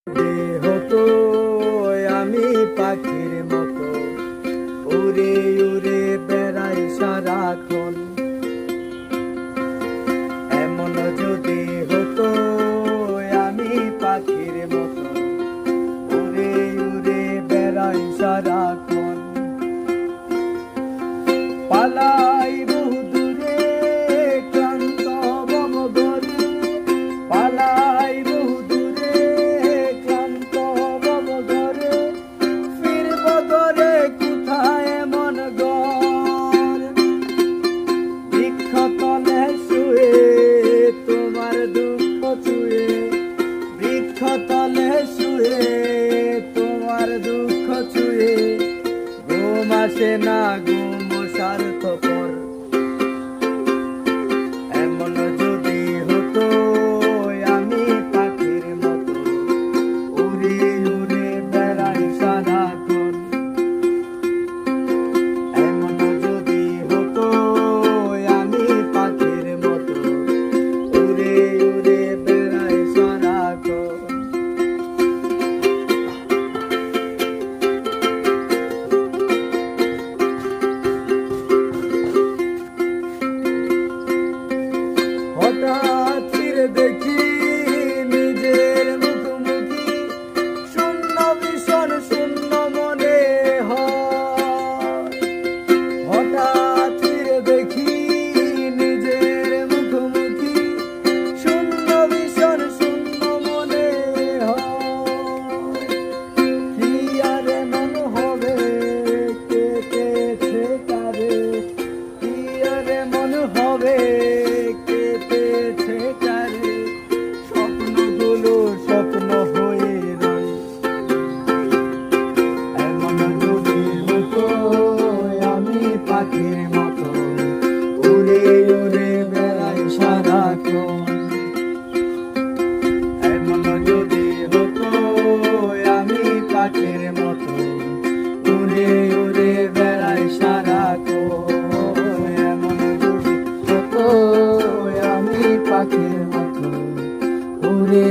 হতো আমি পাখির মতো উড়ে উড়ে বেড়াই সারাক্ষণ। এমন যদি হতো আমি পাখির মতো উড়ে উড়ে বেড়াই সারাক্ষণ। পালাই বহু দূরে ক্লান্ত মম ঘরে, পালাই বহু দূরে ক্লান্ত মম ঘরে, ফিরব ঘরে কোথায় এমন ঘর। বৃক্ষতলে শুয়ে তোমার দুঃখ ছুঁয়ে, বৃক্ষতলে শুয়ে তোমার দুঃখ ছুঁয়ে, ঘুম আসে না ঘুম স্বার্থপর। এমন যদি হতো আমি পাখির মতো উড়ে উড়ে বেড়াই সারাক্ষণ। এমন যদি হতো আমি পাখির মতো উড়ে উড়ে বেড়াই সারাক্ষণ। হঠাৎ ফিরে দেখি নিজের মুখোমুখি, শূন্য ভীষণ শূন্য মনে হয়। হঠাৎ ফিরে দেখি নিজের মুখোমুখি, শূন্য ভীষণ শূন্য মনে হয়। কি আর এমন হবে কেটেছে কারে, কি আর এমন হবে স্বপ্নগুলো স্বপ্ন হয়ে রয়। এমন যদি হতো আমি পাখির মতো উড়ে উড়ে বেড়াই সারাক্ষণ। এমন যদি হতো আমি পাখির মতো উড়ে উড়ে বেড়াই সারাক্ষণ। এমন যদি হতো আমি পাখির মতো উড়ে